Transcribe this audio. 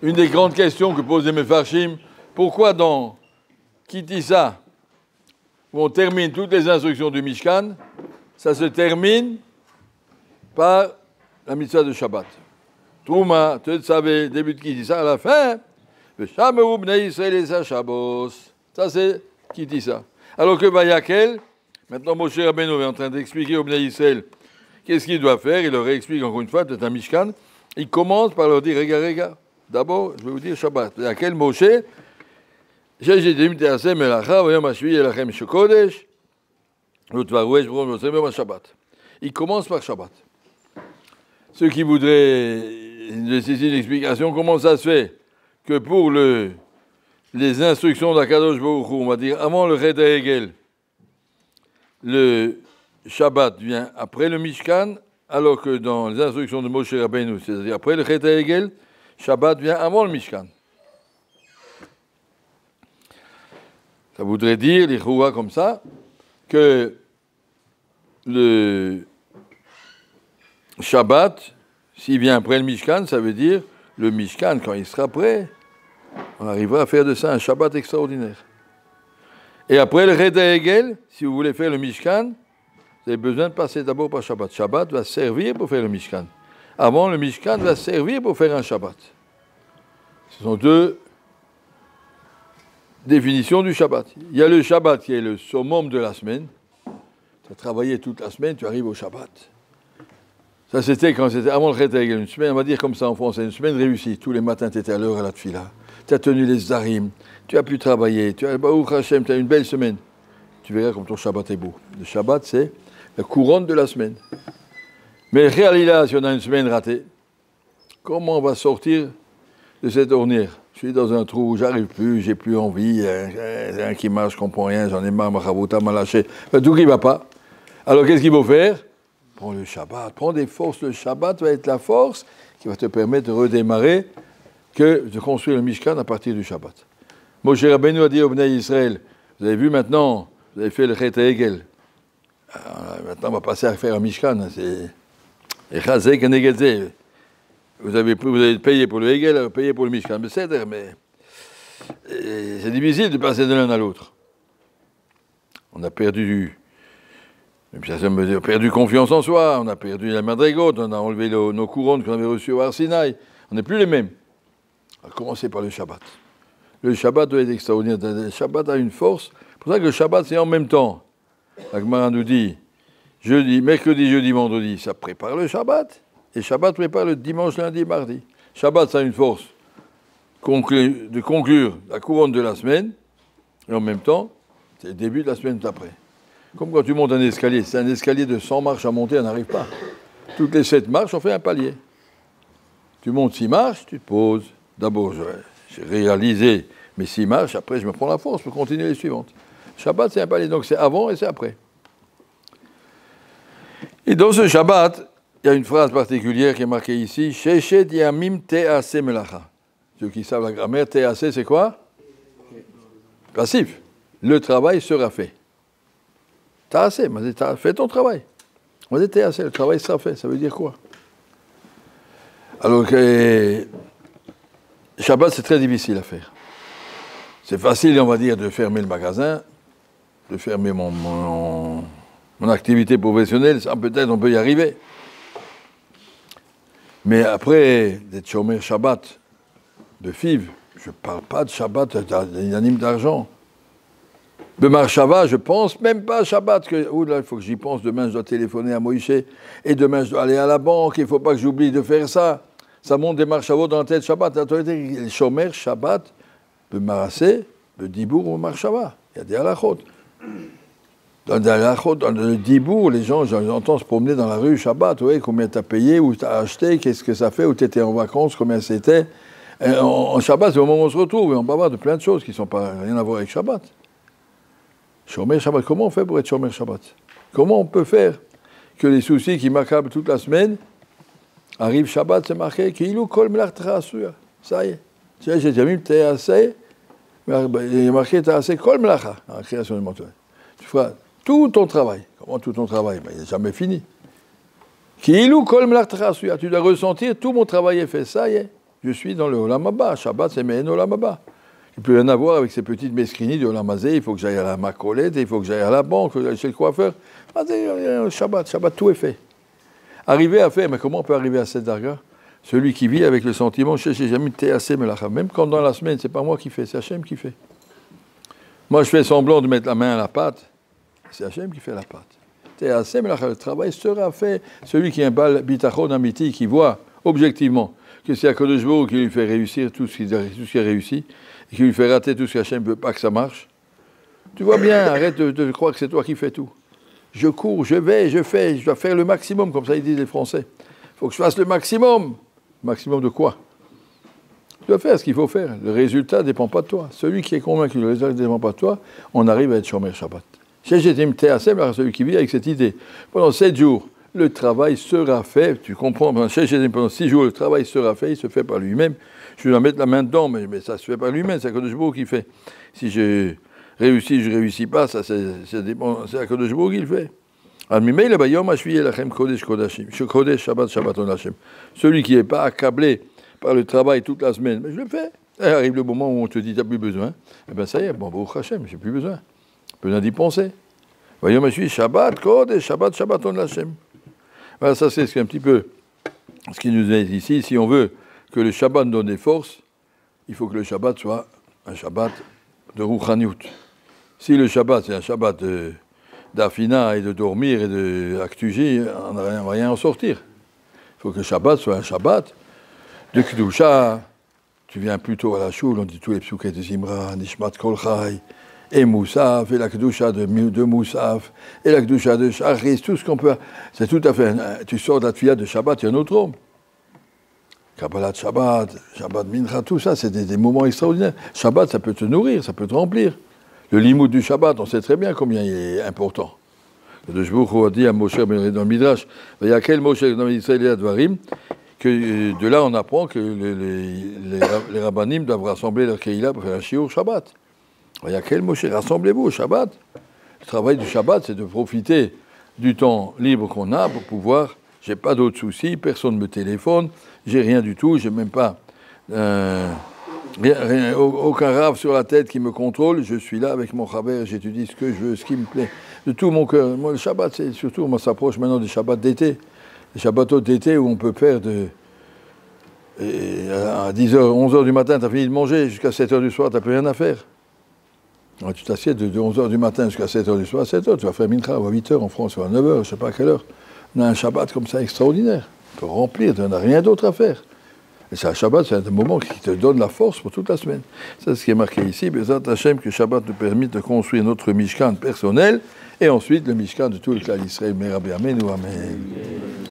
une des grandes questions que posent les Mefarshim, pourquoi dans Kitissa, où on termine toutes les instructions du Mishkan, ça se termine par la mitzvah de Shabbat. Trouma, tu savais, début de Kitissa, à la fin, le Shameru bnei Israël et sa Shabbos. Ça, c'est Kitissa. Alors que Vayakel, maintenant Moshe Rabbeinu est en train d'expliquer au bnei Israël qu'est-ce qu'il doit faire, il leur explique encore une fois, c'est un Mishkan, il commence par leur dire, regarde, d'abord, je vais vous dire Shabbat. Vayakel Moshe, j'ai dit, il commence par Shabbat. Ceux qui voudraient nécessiter une explication, comment ça se fait que pour les instructions d'Akadosh Baruch Hu, on va dire avant le Chet HaEgel, le Shabbat vient après le Mishkan, alors que dans les instructions de Moshe Rabbeinu, c'est-à-dire après le Chet HaEgel, Shabbat vient avant le Mishkan. Ça voudrait dire, les Choua comme ça, que le Shabbat, s'il vient après le Mishkan, ça veut dire le Mishkan, quand il sera prêt, on arrivera à faire de ça un Shabbat extraordinaire. Et après le Chet HaEgel, si vous voulez faire le Mishkan, vous avez besoin de passer d'abord par Shabbat. Shabbat va servir pour faire le Mishkan. Avant, le Mishkan va servir pour faire un Shabbat. Ce sont deux définition du Shabbat. Il y a le Shabbat qui est le summum de la semaine. Tu as travaillé toute la semaine, tu arrives au Shabbat. Ça, c'était quand c'était avant le Chet HaEgel, une semaine, on va dire comme ça en français, une semaine réussie. Tous les matins, tu étais à l'heure à la tfila. Tu as tenu les zarim, tu as pu travailler, tu as Baruch Hashem, tu as une belle semaine. Tu verras comme ton Shabbat est beau. Le Shabbat, c'est la couronne de la semaine. Mais réalité, si on a une semaine ratée, comment on va sortir de cette ornière? Je suis dans un trou, j'arrive plus, j'ai plus envie, rien qui marche, je comprends rien, j'en ai marre, ma chavota m'a lâché. Tout qui ne va pas. Alors qu'est-ce qu'il faut faire? Prends le Shabbat, prends des forces. Le Shabbat va être la force qui va te permettre de redémarrer, de construire le Mishkan à partir du Shabbat. Moshe Rabbeinu a dit au Bnei Israël, vous avez vu maintenant, vous avez fait le Chet HaEgel. Maintenant on va passer à faire un Mishkan. C'est Chazek et Negedze. Vous avez payé pour le Hegel, payé pour le Mishkan, mais c'est difficile de passer de l'un à l'autre. On a perdu confiance en soi, on a perdu la madrigote, on a enlevé nos couronnes qu'on avait reçues au Har Sinaï. On n'est plus les mêmes. On va commencer par le Shabbat. Le Shabbat doit être extraordinaire. Le Shabbat a une force. C'est pour ça que le Shabbat, c'est en même temps. La Gemara nous dit, mercredi, jeudi, vendredi, ça prépare le Shabbat. Et Shabbat prépare le dimanche, lundi, mardi. Shabbat, ça a une force de conclure la couronne de la semaine, et en même temps, c'est le début de la semaine d'après. Comme quand tu montes un escalier, c'est un escalier de 100 marches à monter, on n'arrive pas. Toutes les 7 marches, on fait un palier. Tu montes 6 marches, tu te poses. D'abord, j'ai réalisé mes 6 marches, après je me prends la force pour continuer les suivantes. Shabbat, c'est un palier, donc c'est avant et c'est après. Et dans ce Shabbat, il y a une phrase particulière qui est marquée ici. Sheshet yamim te'ase melacha. Ceux qui savent la grammaire, te'ase, c'est quoi? Passif. Le travail sera fait. Te'ase, fais ton travail. On dit te'ase, le travail sera fait. Ça veut dire quoi? Alors que Shabbat, c'est très difficile à faire. C'est facile, on va dire, de fermer le magasin, de fermer mon activité professionnelle. Ça, peut-être, on peut y arriver. Mais après, d'être shomer Shabbat, de FIV, je ne parle pas de Shabbat, d'anime d'argent. De Marshava, je ne pense même pas à Shabbat. Là, il faut que j'y pense. Demain, je dois téléphoner à Moïse. Et demain, je dois aller à la banque. Il ne faut pas que j'oublie de faire ça. Ça monte des Marshavot dans la tête Shabbat. Les shomer Shabbat, de Marassé, de Dibour ou Marshava. Il y a des halachot. Dans le Dibour, les gens, j'entends se promener dans la rue Shabbat, ouais, combien tu as payé, où tu as acheté, qu'est-ce que ça fait, où tu étais en vacances, combien c'était. En Shabbat, c'est au moment où on se retrouve, et on parle de plein de choses qui n'ont pas rien à voir avec Shabbat. Shomer Shabbat, comment on fait pour être Shomer Shabbat? Comment on peut faire que les soucis qui m'accablent toute la semaine arrivent Shabbat, c'est marqué, Kilu kol melach trasua. Ça y est. Tu sais, j'ai déjà mis Te'aseh, il est marqué Te'aseh kol melacha, dans la création du monde. Tu feras tout ton travail. Comment tout ton travail? Il n'est jamais fini. Kilu kol melach trasua. Tu dois ressentir, tout mon travail est fait, ça y est. Je suis dans le Olam Haba. Shabbat, c'est Mehen Olam Haba. Il peut rien avoir avec ces petites mescrinies de Olam Hazé. Il faut que j'aille à la macolette, il faut que j'aille à la banque, il faut que j'aille chez le coiffeur. Shabbat, tout est fait. Arriver à faire, mais comment on peut arriver à cette darga? Celui qui vit avec le sentiment, même quand dans la semaine, c'est pas moi qui fais, c'est Hachem qui fait. Moi, je fais semblant de mettre la main à la pâte, c'est Hachem qui fait la pâte. Le travail sera fait. Celui qui a un bal bitachon amiti, qui voit objectivement que c'est Akadosh Baruch Hu qui lui fait réussir tout ce qui a réussi, et qui lui fait rater tout ce qu'Hachem ne veut pas que ça marche. Tu vois bien, arrête de croire que c'est toi qui fais tout. Je cours, je vais, je fais, je dois faire le maximum, comme ça ils disent les Français. Il faut que je fasse le maximum. Maximum de quoi? Tu dois faire ce qu'il faut faire. Le résultat ne dépend pas de toi. Celui qui est convaincu que le résultat ne dépend pas de toi, on arrive à être Shomer Shabbat. Celui qui vit avec cette idée. Pendant 7 jours, le travail sera fait. Tu comprends? Pendant 6 jours, le travail sera fait. Il se fait par lui-même. Je dois mettre la main dedans, mais ça se fait par lui-même. C'est Akadosh Baruch Hu qui fait. Si je réussis, je ne réussis pas, ça dépend. C'est Akadosh Baruch Hu qui le fait. Celui qui n'est pas accablé par le travail toute la semaine, mais je le fais. Et arrive le moment où on te dit, tu n'as plus besoin. Eh bien, ça y est, bon, Baruch Hashem, j'ai plus besoin. Besoin d'y penser. Voyons, je suis Shabbat, Kodesh, Shabbat, on Hashem. Voilà, ça c'est un petit peu ce qui nous est ici. Si on veut que le Shabbat nous donne des forces, il faut que le Shabbat soit un Shabbat de Rouchaniout. Si le Shabbat, c'est un Shabbat d'Afina et de dormir et d'actuger, on ne va rien en sortir. Il faut que le Shabbat soit un Shabbat de Kedusha. Tu viens plutôt à la choule, on dit tous les psouquets de Zimra, Nishmat Kol Chai, et Moussaf, et la Kedusha de Moussaf, et la Kedusha de Shachris, tout ce qu'on peut. C'est tout à fait. Tu sors de la Tfilah de Shabbat, il y a un autre homme. Kabbalat Shabbat, Shabbat Mincha, tout ça, c'est des moments extraordinaires. Shabbat, ça peut te nourrir, ça peut te remplir. Le limoud du Shabbat, on sait très bien combien il est important. Le Shbuch a dit à Moshe dans le Midrash, il y a quel Moshe dans Israël et Advarim, que de là on apprend que les rabbanim doivent rassembler leur Kehila pour faire un shiur Shabbat. Il y a quel Moshe, rassemblez-vous au Shabbat. Le travail du Shabbat, c'est de profiter du temps libre qu'on a pour pouvoir, j'ai pas d'autres soucis, personne ne me téléphone, j'ai rien du tout, j'ai même pas aucun rave sur la tête qui me contrôle, je suis là avec mon chaber, j'étudie ce que je veux, ce qui me plaît, de tout mon cœur. Moi, le Shabbat, c'est surtout, on s'approche maintenant des Shabbats d'été, les Shabbatot d'été où on peut faire à 10h, 11h du matin, tu as fini de manger, jusqu'à 7h du soir, tu n'as plus rien à faire. Alors, tu t'assieds de 11h du matin jusqu'à 7h du soir, à 7h, tu vas faire Mincha, ou à 8h en France, ou à 9h, je ne sais pas à quelle heure. On a un Shabbat comme ça extraordinaire, on peut remplir, tu n'as rien d'autre à faire. Et c'est un Shabbat, c'est un moment qui te donne la force pour toute la semaine. C'est ce qui est marqué ici. Bezat Hashem, que Shabbat nous permette de construire notre Mishkan personnel et ensuite le Mishkan de tout le clan d'Israël. Amen ou Amen.